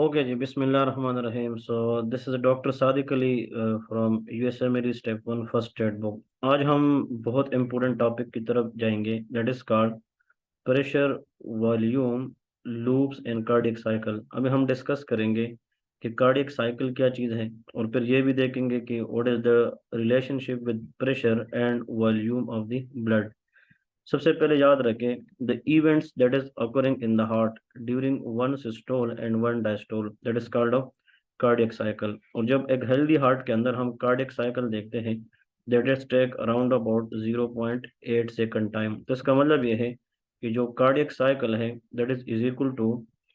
Okay जी, बिस्मिल्लाहिर्रहमानिर्रहीम। So this is doctor Sadiq Ali from USA मेरी step one first aid book. आज हम बहुत इम्पोर्टेंट टॉपिक की तरफ जाएंगे, that is called pressure, volume, loops and cardiac cycle. अभी हम डिस्कस करेंगे कि कार्डियक साइकिल क्या चीज़ है, और फिर ये भी देखेंगे कि what is the relationship with pressure and volume of the blood. सबसे पहले याद रखें the events that is occurring in the heart during one systole and one diastole, that is called of cardiac cycle. और जब एक healthy heart के अंदर हम कार्डियक साइकिल देखते हैं, that is take around about 0.8 second time. तो इसका मतलब ये है कि जो कार्डियक साइकिल है that is equal to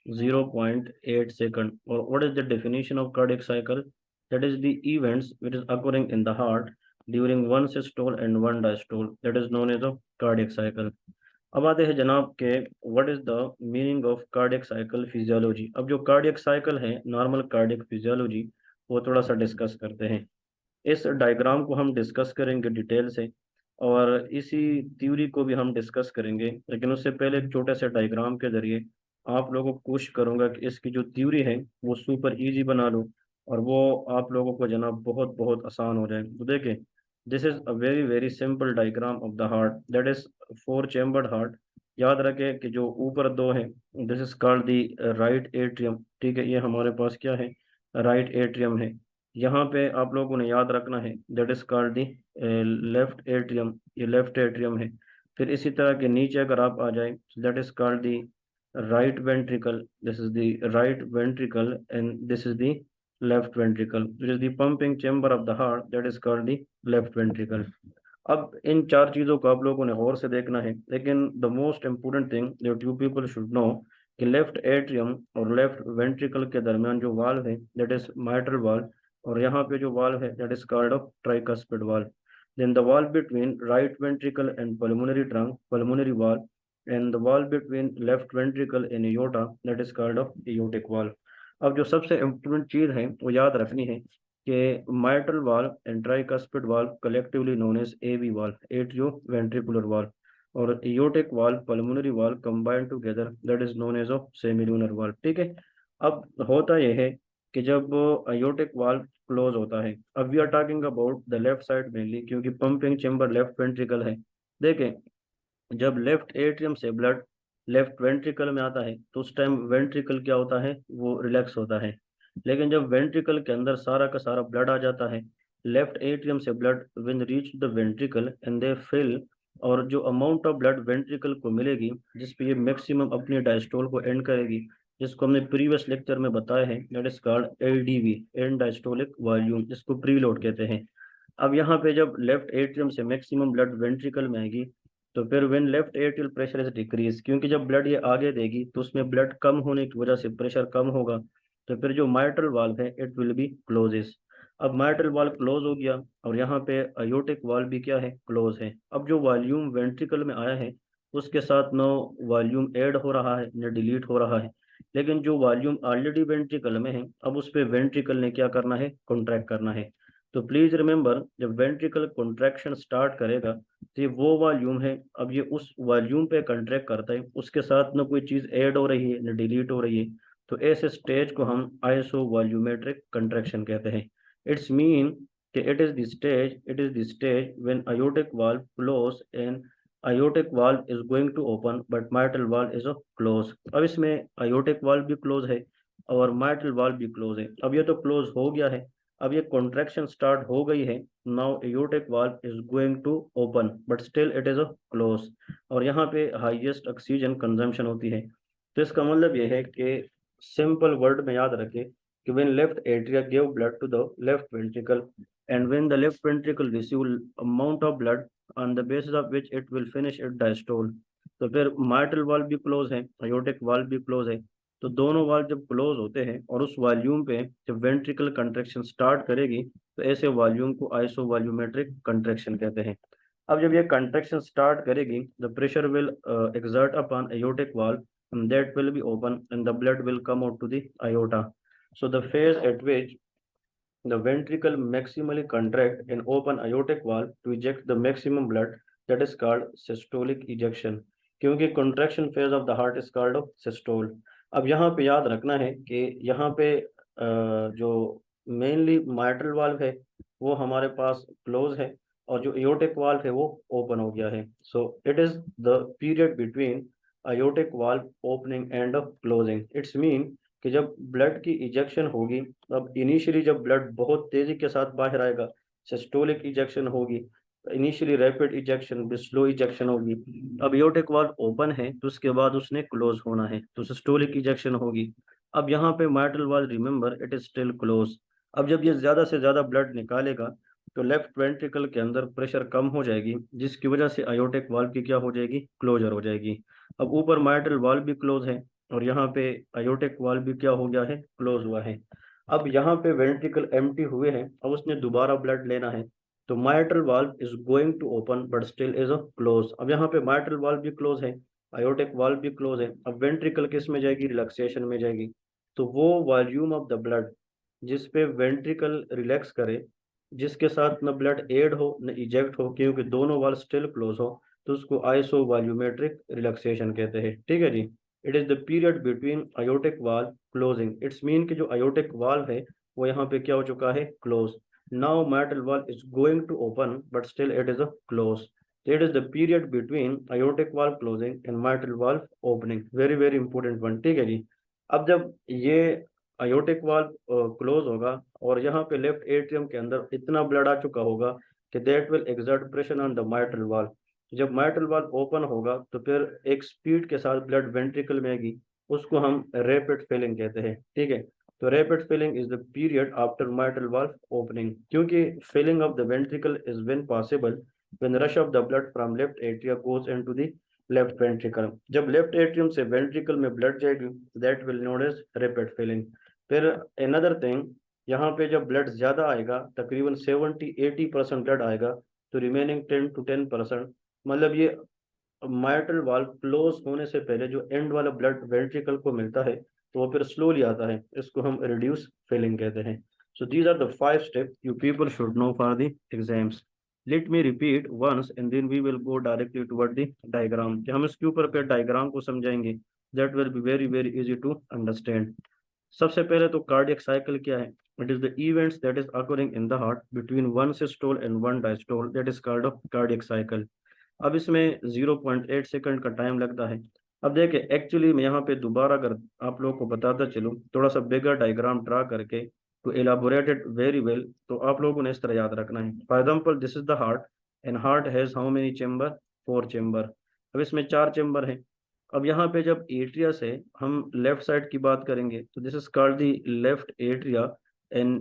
0.8 second. और what is the definition of cardiac cycle? That is the events which is occurring in the heart during one systole and one diastole, that is known as a cardiac cycle. अब आते हैं जनाब के what is the meaning of cardiac cycle physiology. अब जो cardiac cycle है, normal cardiac physiology, वो थोड़ा सा डिस्कस करते हैं। इस डायग्राम को हम डिस्कस करेंगे डिटेल से, और इसी थ्योरी को भी हम डिस्कस करेंगे, लेकिन उससे पहले एक छोटे से डायग्राम के जरिए आप लोगों को कोशिश करूंगा कि इसकी जो थ्योरी है वो सुपर इजी बना लूँ, और वो आप लोगों को जनाब बहुत बहुत आसान हो जाए। तो देखें, this is a very very simple diagram of the heart, that is four chambered heart. याद रखें कि जो ऊपर दो है, this is called the right atrium. ठीक है, ये हमारे पास क्या है? राइट एट्रियम है। यहाँ पे आप लोगों ने याद रखना है that is called the left atrium, ये लेफ्ट एट्रियम है। फिर इसी तरह के नीचे अगर आप आ जाए, that is called the right ventricle, this is the right ventricle and this is the left ventricle, this is the pumping chamber of the heart, that is called the left ventricle. अब इन चार चीज़ों को आप लोगों ने गौर से देखना है, लेकिन the most important thing that you people should no कि लेफ्ट एट्रियम और लेफ्ट वेंट्रिकल के दरमियान जो वाल्व है दैट इज माइट्रल वाल्व, और यहाँ पे जो वाल्व है that is called of tricuspid valve. Then the valve between right ventricle and pulmonary trunk, pulmonary valve, and the valve between left ventricle and aorta, that is called of aortic valve. अब जो सबसे important चीज़ है वो याद रखनी है कि mitral valve and tricuspid valve collectively known as AV valve, atrioventricular valve, और aortic valve, pulmonary valve combined together, that is known as a semilunar valve। ठीक है। अब होता यह है कि जब aortic valve क्लोज होता है, अब we are talking about the left side mainly, क्योंकि पंपिंग चेम्बर लेफ्ट वेंट्रिकल है। देखें, जब लेफ्ट एट्रियम से ब्लड लेफ्ट वेंट्रिकल में आता है तो उस टाइम वेंट्रिकल क्या होता है? वो रिलैक्स होता है। लेकिन जब वेंट्रिकल के अंदर सारा का सारा ब्लड आ जाता है, लेफ्ट एट्रियम से blood when reach the ventricle and they fill, और जो अमाउंट ऑफ ब्लड वेंट्रिकल को मिलेगी जिस पे ये मैक्सिमम अपनी डायस्टोल को एंड करेगी, जिसको हमने प्रीवियस लेक्चर में बताया है, that is called LDV, and diastolic volume, जिसको प्रीलोड कहते हैं। अब यहाँ पे जब लेफ्ट एट्रियम से मैक्सिमम ब्लड वेंट्रिकल में आएगी, तो फिर when left atrial pressure is decrease, क्योंकि जब ब्लड ये आगे देगी तो उसमें ब्लड कम होने की वजह से प्रेशर कम होगा, तो फिर जो माइट्रल वाल्व है इट विल बी क्लोजेस। अब माइट्रल वाल्व क्लोज हो गया, और यहाँ पे अयोटिक वाल्व भी क्या है? क्लोज है। अब जो वॉल्यूम वेंट्रिकल में आया है उसके साथ नो वॉल्यूम ऐड हो रहा है न डिलीट हो रहा है, लेकिन जो वॉल्यूम ऑलरेडी वेंट्रिकल में है अब उस पे वेंट्रिकल ने क्या करना है? कॉन्ट्रैक्ट करना है। तो प्लीज रिमेंबर, जब वेंट्रिकल कॉन्ट्रैक्शन स्टार्ट करेगा तो ये वो वॉल्यूम है, अब ये उस वॉल्यूम पे कंट्रैक्ट करता है, उसके साथ ना कोई चीज़ ऐड हो रही है ना डिलीट हो रही है। तो ऐसे स्टेज को हम आइसो वॉल्यूमेट्रिक कंट्रैक्शन कहते हैं। इट्स मीन कि it is the stage when aortic valve close and aortic valve is going to open but mitral valve is close। अब इसमें aortic valve भी क्लोज है और mitral valve भी क्लोज है। अब ये तो क्लोज हो गया है, अब ये कॉन्ट्रैक्शन स्टार्ट हो गई है। Now aortic valve is going to open but still it is a close, और यहाँ पे हाईएस्ट ऑक्सीजन कंजम्पशन होती है। तो इसका मतलब ये है कि सिंपल वर्ड में याद रखें कि when left atria gave blood to the left ventricle, and when the left ventricle receive amount of blood on the basis of which it will finish its diastole, तो फिर माइट्रल वाल्व भी close है, aortic valve भी close है। तो दोनों valve जब close होते हैं और उस वॉल्यूम पे जब वेंट्रिकल कंट्रैक्शन स्टार्ट करेगी, तो ऐसे वॉल्यूम को आइसो वॉल्यूमेट्रिक कंट्रैक्शन कहते हैं। अब जब ये कंट्रैक्शन स्टार्ट करेगी, the pressure will exert upon aortic valve, and that will be open and the blood will come out to the aorta. So the phase at which the ventricle maximally contract and open aortic valve to eject the maximum blood, that is called systolic ejection, क्योंकि contraction phase of the heart is called of systole। अब यहाँ पे याद रखना है कि यहाँ पे जो मेनली माइट्रल वाल्व है वो हमारे पास क्लोज है, और जो एयोटिक वाल्व है वो ओपन हो गया है। So it is the period between aortic valve opening and closing. It's mean कि जब ब्लड की इजेक्शन होगी, अब इनिशियली जब ब्लड बहुत तेजी के साथ बाहर आएगा, सिस्टोलिक इजेक्शन होगी, इनिशियली रैपिड इजेक्शन फिर स्लो इजेक्शन होगी। अब एयोर्टिक वाल्व ओपन है तो उसके बाद उसने क्लोज होना है, तो सिस्टोलिक इजेक्शन होगी। अब यहाँ पे mitral valve, remember it is still close. अब जब ये ज्यादा से ज्यादा ब्लड निकालेगा तो लेफ्ट वेंट्रिकल के अंदर प्रेशर कम हो जाएगी, जिसकी वजह से अयोर्टिक वाल्व की क्या हो जाएगी, क्लोजर हो जाएगी। अब ऊपर माइट्रल वाल्व भी क्लोज है और यहाँ पे अयोर्टिक वाल्व भी क्या हो गया है, क्लोज हुआ है। अब यहाँ पे वेंट्रिकल एम्प्टी हुए हैं, अब उसने दोबारा ब्लड लेना है, तो mitral valve is going to open but still is a close. अब यहाँ पे माइट्रल वाल्व भी क्लोज है, अयोटिक वाल्व भी क्लोज है। अब वेंट्रिकल किस में जाएगी, रिलैक्सेशन में जाएगी। तो वो वॉल्यूम ऑफ द ब्लड जिस पे वेंट्रिकल रिलैक्स करे, जिसके साथ न ब्लड एड हो न इजेक्ट हो, क्योंकि दोनों वाल्व स्टिल क्लोज हो, तो उसको आइसो वॉल्यूमेट्रिक रिलैक्सेशन कहते हैं। ठीक है जी। It is the period between aortic valve closing. It's mean कि जो अयोटिक वाल्व है वो यहाँ पे क्या हो चुका है, close. Now mitral valve is going to open, but still it is a close. It is the period between aortic valve closing and mitral valve opening. Very very important one. ठीक है जी। अब जब ये aortic valve क्लोज होगा और यहाँ पे left atrium के अंदर इतना ब्लड आ चुका होगा कि that will exert pressure on the mitral valve। जब mitral valve ओपन होगा तो फिर एक स्पीड के साथ ब्लड वेंट्रिकल में आएगी, उसको हम रैपिड फिलिंग कहते हैं। ठीक है। तो rapid filling is the period after mitral valve opening, क्योंकि filling of the ventricle is when possible when rush of the blood from left atria goes into the left ventricle. जब left atrium से ventricle में blood जाएगी, that will known as rapid filling. फिर another thing, यहाँ पे जब blood ज्यादा आएगा, तकरीबन 70-80% ब्लड आएगा, तो रिमेनिंग 10 to 10%, मतलब ये माइट्रल वाल्व क्लोज होने से पहले जो एंड वाला ब्लड वेंट्रिकल को मिलता है तो वो फिर स्लोली आता है, इसको हम रिड्यूस फिलिंग कहते हैं। So these are the 5 step you people should know for the exams. Let me repeat once and then we will go directly toward the diagram, कि हम इसके ऊपर पे डायग्राम को समझाएंगे, that will be very very easy to understand. सबसे पहले तो कार्डियक साइकिल क्या है? It is the events that is occurring in the heart between one systole and one diastole, that is called cardiac cycle. अब इसमें 0.8 second का time लगता है। अब देखिए एक्चुअली मैं यहाँ पे दोबारा अगर आप लोगों को बताता चलूँ, थोड़ा सा बिगर डायग्राम ड्रा करके to elaborate it very well, तो आप लोगों ने इस तरह याद रखना है। For example this is the heart and heart has how many chamber, 4 chamber. अब इसमें 4 चेम्बर है। अब यहाँ पे जब एट्रिया से हम लेफ्ट साइड की बात करेंगे तो this is called the left atria and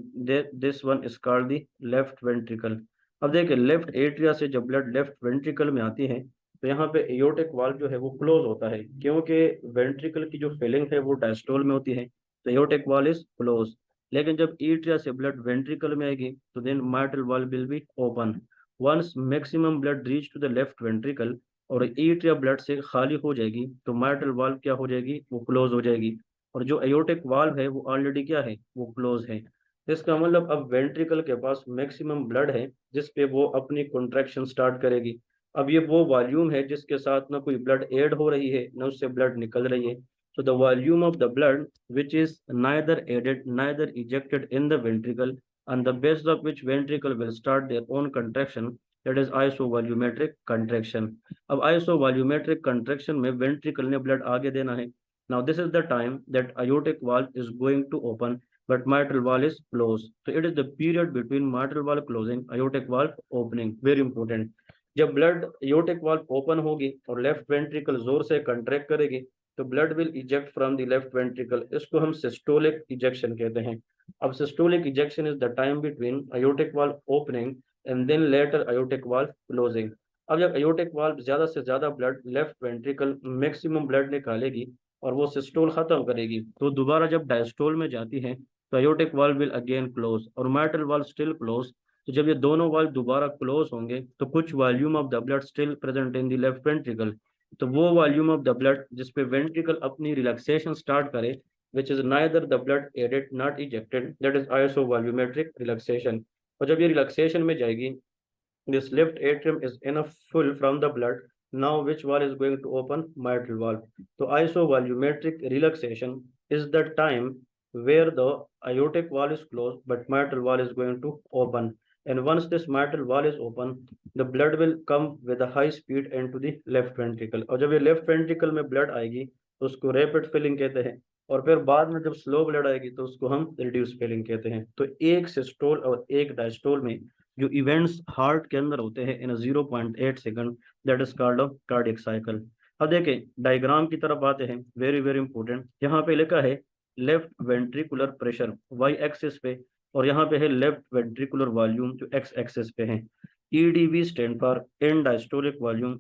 this one is called the left ventricle. अब देखिए लेफ्ट एट्रिया से जब ब्लड लेफ्ट वेंट्रिकल में आती है तो यहाँ पे एयोटिक वाल्व जो है वो क्लोज होता है, क्योंकि वेंट्रिकल की जो फिलिंग है वो डायस्टोल में होती है, तो एयोटिक वाल्व इज क्लोज। लेकिन जब एट्रिया से ब्लड वेंट्रिकल में आएगी तो then mitral valve will be open. Once maximum blood reach to the left ventricle और एट्रिया ब्लड से खाली हो जाएगी तो माइट्रल वाल्व क्या हो जाएगी, वो क्लोज हो जाएगी। और जो एयोटिक वाल्व है वो ऑलरेडी क्या है, वो क्लोज है। इसका मतलब अब वेंट्रिकल के पास मैक्सिमम ब्लड है जिस पे वो अपनी कॉन्ट्रैक्शन स्टार्ट करेगी। अब ये वो वॉल्यूम है जिसके साथ ना कोई ब्लड ऐड हो रही है ना उससे ब्लड निकल रही है। So the volume of the blood which is neither added neither ejected in the ventricle, on the basis of which ventricle will start their own contraction, that is isovolumetric contraction। अब isovolumetric contraction में ventricle ने blood आगे देना है। Now this is the time that aortic valve is going to open but mitral valve is closed। So it is the period between mitral valve closing aortic valve opening, very important। जब blood aortic valve open होगी और left ventricle जोर से contract करेगी तो blood will eject from the left ventricle, इसको हम systolic ejection कहते हैं। अब systolic ejection is the time between aortic valve opening and then later aortic valve closing. अब जब अयोटिक वाल्व ज्यादा से ज्यादा blood left ventricle maximum blood निकालेगी और वो सिस्टोल खत्म करेगी, तो दोबारा जब डायस्टोल में जाती है तो aortic valve will again close और माइट्रल वाल्व स्टिल क्लोज। तो जब ये दोनों वाल्व दोबारा क्लोज होंगे तो कुछ volume of the blood still present in the left ventricle, तो वो वॉल्यूम ऑफ द ब्लड जिसपे वेंट्रिकल अपनी रिलैक्सेशन स्टार्ट करे, which is neither the blood added not ejected, that is isovolumetric relaxation. और जब ये रिलैक्सेशन में जाएगी, this left atrium is enough full from the blood Now, which valve is going to open? Mitral valve. So, isovolumetric relaxation is the time where the aortic valve is closed, but mitral valve is going to open. And once this mitral valve is open, the blood will come with a high speed into the left ventricle. और जब ये left ventricle में blood आएगी तो उसको rapid filling कहते हैं, और फिर बाद में जब स्लो ब्लड आएगी तो उसको हम रिड्यूस फिलिंग कहते हैं। तो एक सिस्टोल और एक डायस्टोल में जो इवेंट्स हार्ट के अंदर होते हैं इन 0.8 second, that is called a cardiac cycle. अब देखें डायग्राम की तरफ आते हैं, वेरी वेरी इंपॉर्टेंट। यहाँ पे लिखा है left ventricular pressure Y axis पे, और यहाँ पे है लेफ्ट वेंट्रिकुलर वॉल्यूम जो एक्स एक्सिस पे है। EDV stand for end diastolic volume,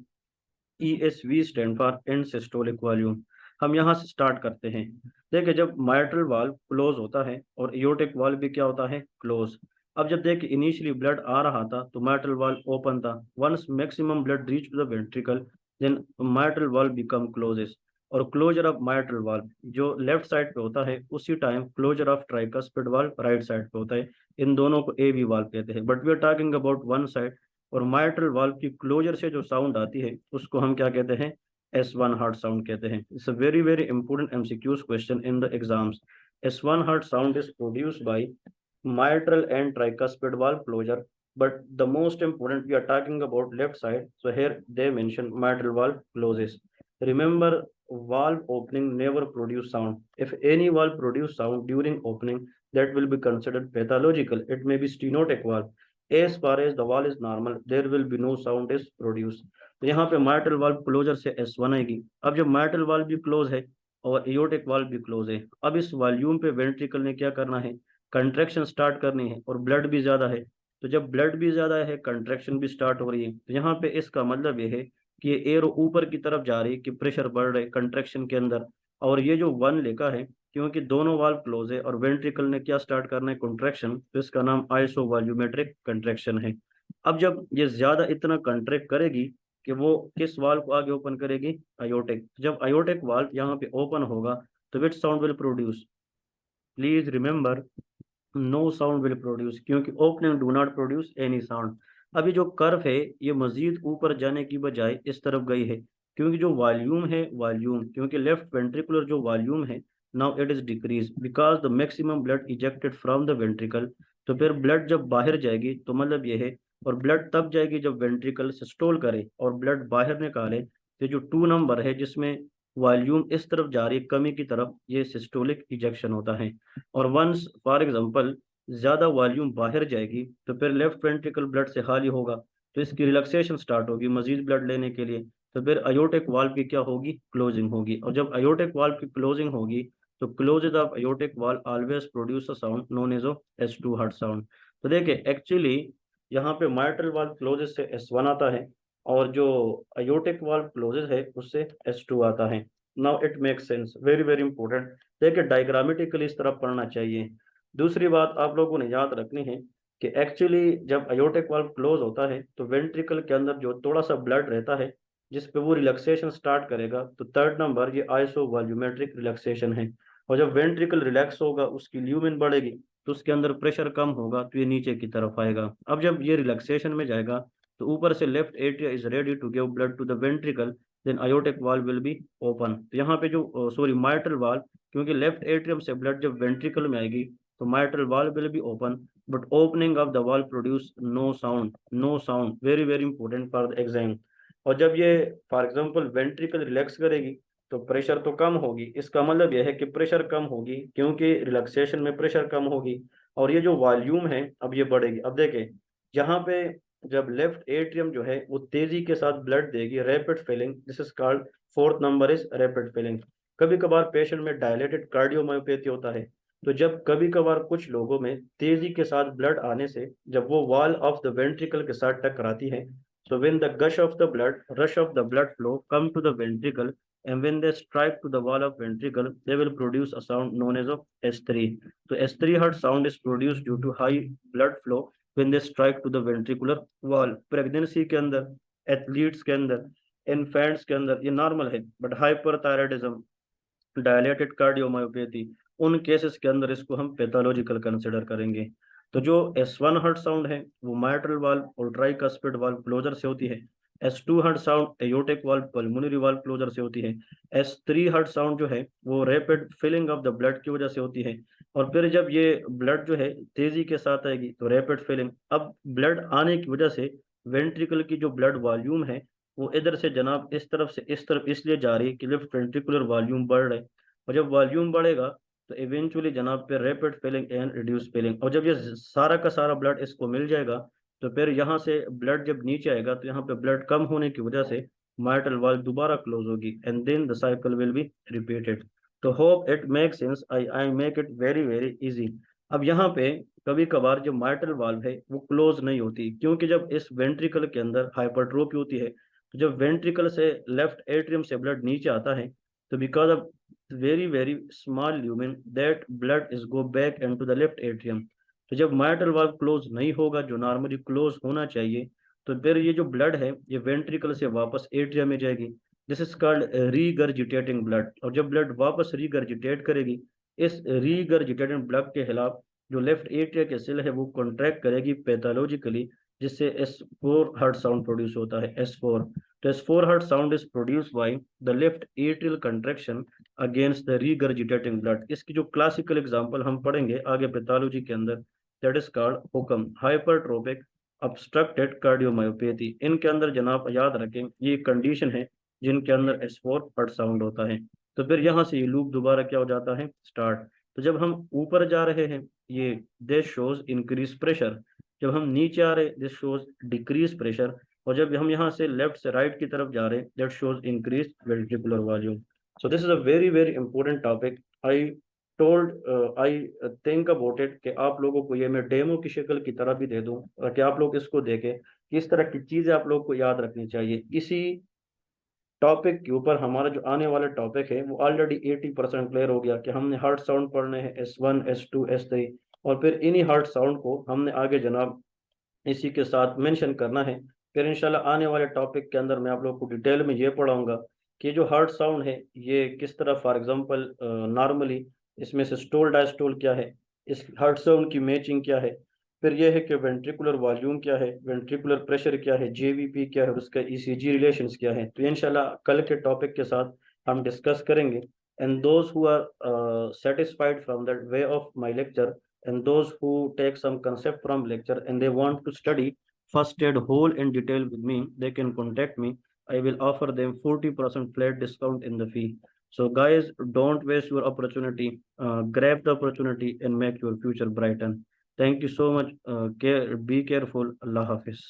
ESV stand for end systolic volume. हम यहाँ से स्टार्ट करते हैं। देखिए जब माइट्रल वाल्व क्लोज होता है और एयोर्टिक वाल्व भी क्या होता है? क्लोज। अब जब देखिए इनिशियली ब्लड आ रहा था तो माइट्रल वाल्व ओपन था। Once maximum blood reach to the ventricle, then mitral valve become closes. और क्लोजर ऑफ माइट्रल वाल्व जो लेफ्ट साइड पे होता है, उसी time closure of tricuspid valve right side पे होता है। इन दोनों को AV वाल्व कहते हैं, but we are talking about one side. और माइट्रल वाल्व की क्लोजर से जो साउंड आती है उसको हम क्या कहते हैं? S1 हार्ट साउंड कहते हैं। It's a very very important MCQs question in the exams. S1 heart sound is produced by mitral and tricuspid valve closure, but the most important we are talking about left side, so here they mention mitral valve closes. Remember, valve opening never produce sound. If any valve produce sound during opening, that will be considered pathological. It may be stenotic valve. As far as the valve is normal, there will be no sound is produced. तो यहाँ पे mitral valve closure से S1 आएगी। अब जब mitral valve भी close है और aortic valve भी क्लोज है, अब इस वॉल्यूम पे वेंट्रिकल ने क्या करना है? कंट्रैक्शन स्टार्ट करनी है, और ब्लड भी ज्यादा है। तो जब ब्लड भी ज्यादा है, कंट्रैक्शन भी स्टार्ट हो रही है, तो यहाँ पे इसका मतलब ये है कि ये एयर ऊपर की तरफ जा रही है, कि प्रेशर बढ़ रहा है कंट्रैक्शन के अंदर। और ये जो वन लिखा है, क्योंकि दोनों वाल्व क्लोज है और वेंट्रिकल ने क्या स्टार्ट करना है? कंट्रैक्शन, तो इसका नाम आइसो वॉल्यूमेट्रिक कंट्रैक्शन है। अब जब ये ज्यादा इतना कंट्रैक्ट करेगी कि वो किस वाल्व को आगे ओपन करेगी? अयोटिक। जब अयोटिक वाल्व यहाँ पे ओपन होगा तो which sound will produce? Please remember, no sound will produce, क्योंकि opening do not produce any sound. अभी जो कर्व है ये मजीद ऊपर जाने की बजाय इस तरफ गई है, क्योंकि जो वॉल्यूम है, वॉल्यूम क्योंकि लेफ्ट वेंट्रिकुलर जो वॉल्यूम है, now it is decrease because the maximum blood ejected from the ventricle. तो फिर ब्लड जब बाहर जाएगी तो मतलब ये है, और ब्लड तब जाएगी जब वेंट्रिकल सिस्टोल करे और ब्लड बाहर निकाले। तो जो 2 नंबर है जिसमें वॉल्यूम इस तरफ जा रही है कमी की तरफ, ये सिस्टोलिक इजेक्शन होता है। और वंस फॉर एग्जांपल ज्यादा वॉल्यूम बाहर जाएगी तो फिर लेफ्ट वेंट्रिकल ब्लड से खाली होगा, तो इसकी रिलैक्सेशन स्टार्ट होगी मजीद ब्लड लेने के लिए। तो फिर अयोटिक वाल्व की क्या होगी? क्लोजिंग होगी। और जब अयोटिक वाल्व की क्लोजिंग होगी तो closes of aortic valve always produce a sound known as S2 heart sound. तो देखिए एक्चुअली यहाँ पे माइट्रल वाल्व क्लोजेज से S1 आता है, और जो अयोटिक वाल्व क्लोजेज है उससे S2 आता है। Now it makes sense, very very important. देखिए डायग्रामेटिकली इस तरह पढ़ना चाहिए। दूसरी बात आप लोगों ने याद रखनी है कि एक्चुअली जब अयोटिक वाल्व क्लोज होता है तो वेंट्रिकल के अंदर जो थोड़ा सा ब्लड रहता है जिस पे वो रिलैक्सेशन स्टार्ट करेगा, तो 3rd नंबर ये आइसो वॉल्यूमेट्रिक रिलैक्सेशन है। और जब वेंट्रिकल रिलैक्स होगा उसकी ल्यूमेन बढ़ेगी, तो उसके अंदर प्रेशर कम होगा, तो ये नीचे की तरफ आएगा। अब जब ये रिलैक्सेशन में जाएगा तो ऊपर से left atria is ready to give blood to the ventricle, then aortic valve will be open. तो यहाँ पे जो सॉरी माइट्रल वाल्व, क्योंकि लेफ्ट एट्रियम से ब्लड जब वेंट्रिकल में आएगी तो mitral valve will be open, but opening of the valve produce no sound, no sound, very very important for the exam। और जब ये फॉर एग्जांपल वेंट्रिकल रिलैक्स करेगी तो प्रेशर तो कम होगी, इसका मतलब यह है कि प्रेशर कम होगी क्योंकि रिलैक्सेशन में प्रेशर कम होगी, और ये जो वॉल्यूम है अब ये बढ़ेगी। अब देखें यहाँ पे जब लेफ्ट एट्रियम जो है वो तेजी के साथ ब्लड देगी, rapid filling, this is called 4th number is rapid filling. कभी कभार पेशेंट में डायलेटेड कार्डियोमायोपैथी होता है, तो जब कभी कभार कुछ लोगों में तेजी के साथ ब्लड आने से जब वो वॉल ऑफ द वेंट्रिकल के साथ टकराती है, so when the gush of the blood rush of the blood flow come to the ventricle, and when they strike to the wall of ventricle they will produce a sound known as of S3। तो S3 heart sound is produced due to high blood flow when they strike to the ventricular wall। Pregnancy के अंदर, athletes के अंदर, infants के अंदर ये normal है, but hyperthyroidism, dilated cardiomyopathy, उन केसेस के अंदर इसको हम पैथोलॉजिकल कंसिडर करेंगे। तो जो S1 हार्ट साउंड है वो माइट्रल वाल्व और ट्राइकस्पिड वाल्व क्लोजर से होती है, S2 heart sound aortic valve pulmonary valve closure से होती है। S3 हार्ट साउंड जो है वो rapid filling of the blood की वजह से होती है। और फिर जब ये ब्लड जो है तेजी के साथ आएगी तो रैपिड फिलिंग। अब ब्लड आने की वजह से वेंट्रिकल की जो ब्लड वॉल्यूम है वो इधर से जनाब इस तरफ से इस तरफ इसलिए जा रही है कि लेफ्ट वेंट्रिकुलर वॉल्यूम बढ़ रहा है। और जब वॉल्यूम बढ़ेगा तो इवेंचुअली जनाब पे rapid filling and reduce filling. और जब ये सारा का सारा ब्लड इसको मिल जाएगा तो फिर यहाँ से ब्लड जब नीचे आएगा तो यहाँ पे ब्लड कम होने की वजह से माइटल वाल्व दोबारा क्लोज होगी and then the cycle will be repeated. तो hope it make sense, I I make it very very easy. अब यहाँ पे कभी कभार जो माइटल वाल्व है वो क्लोज नहीं होती क्योंकि जब इस वेंट्रिकल के अंदर हाइपरट्रोफी होती है तो जब वेंट्रिकल से लेफ्ट एट्रियम से ब्लड नीचे आता है तो because of very very small lumen that blood is go back into the left atrium. तो जब माइटल वाल्व क्लोज नहीं होगा जो नॉर्मली क्लोज होना चाहिए तो फिर ये जो ब्लड है ये वेंट्रिकल से वापस एट्रियम में जाएगी। This is called regurgitating blood. और जब ब्लड वापस रीगर्जिटेट करेगी इस रीगर्जिटेटिंग ब्लड के खिलाफ जो लेफ्ट एट्रिया के सेल है वो कॉन्ट्रैक्ट करेगी पैथोलॉजिकली, जिससे S4 हार्ट साउंड प्रोड्यूस होता है S4। तो S4 heart sound is produce by the left atrial contraction against the regurgitating blood. इसकी जो क्लासिकल एग्जांपल हम पढ़ेंगे आगे पैथोलॉजी के अंदर दैट इज कॉल्ड हुक्म हाइपरट्रोपिक obstructed कार्डियोमायोपैथी। इनके अंदर जनाब याद रखें ये कंडीशन है जिनके अंदर S4 हार्ट साउंड होता है। तो फिर यहाँ से ये लूप दोबारा क्या हो जाता है स्टार्ट। तो जब हम ऊपर जा रहे हैं ये दिस शोज इंक्रीज प्रेशर, जब हम नीचे आ रहे दिस शोज डिक्रीज प्रेशर, और जब हम यहाँ से लेफ्ट से राइट की तरफ जा रहे हैं that shows increase ventricular volume. So this is a very very important topic. I told I think about it कि आप लोगों को ये मैं डेमो की शक्ल की तरह भी दे दूं ताकि आप लोग इसको देखें किस तरह की चीज़ें आप लोग को याद रखनी चाहिए। इसी टॉपिक के ऊपर हमारा जो आने वाला टॉपिक है वो ऑलरेडी 80% क्लियर हो गया कि हमने हार्ट साउंड पढ़ने हैं S1 S2 S3। और फिर इन्हीं हार्ट साउंड को हमने आगे जनाब इसी के साथ मेंशन करना है। फिर इंशाल्लाह आने वाले टॉपिक के अंदर मैं आप लोग को डिटेल में ये पढ़ाऊंगा कि जो हार्ट साउंड है ये किस तरह फॉर एग्जांपल नॉर्मली इसमें से स्टोल डायस्टोल क्या है, इस हार्ट साउंड की मैचिंग क्या है, फिर यह है कि वेंट्रिकुलर वॉल्यूम क्या है, वेंट्रिकुलर प्रेशर क्या है, JVP क्या है और उसका ECG रिलेशंस क्या है। तो ये इंशाल्लाह कल के टॉपिक के साथ हम डिस्कस करेंगे। And those who are satisfied from that way of my lecture and those who take some concept from lecture and they want to study first aid whole in detail with me, they can contact me. I will offer them 40% flat discount in the fee. So guys, don't waste your opportunity. Grab the opportunity and make your future brighten. Thank you so much. Be careful. Allah Hafiz.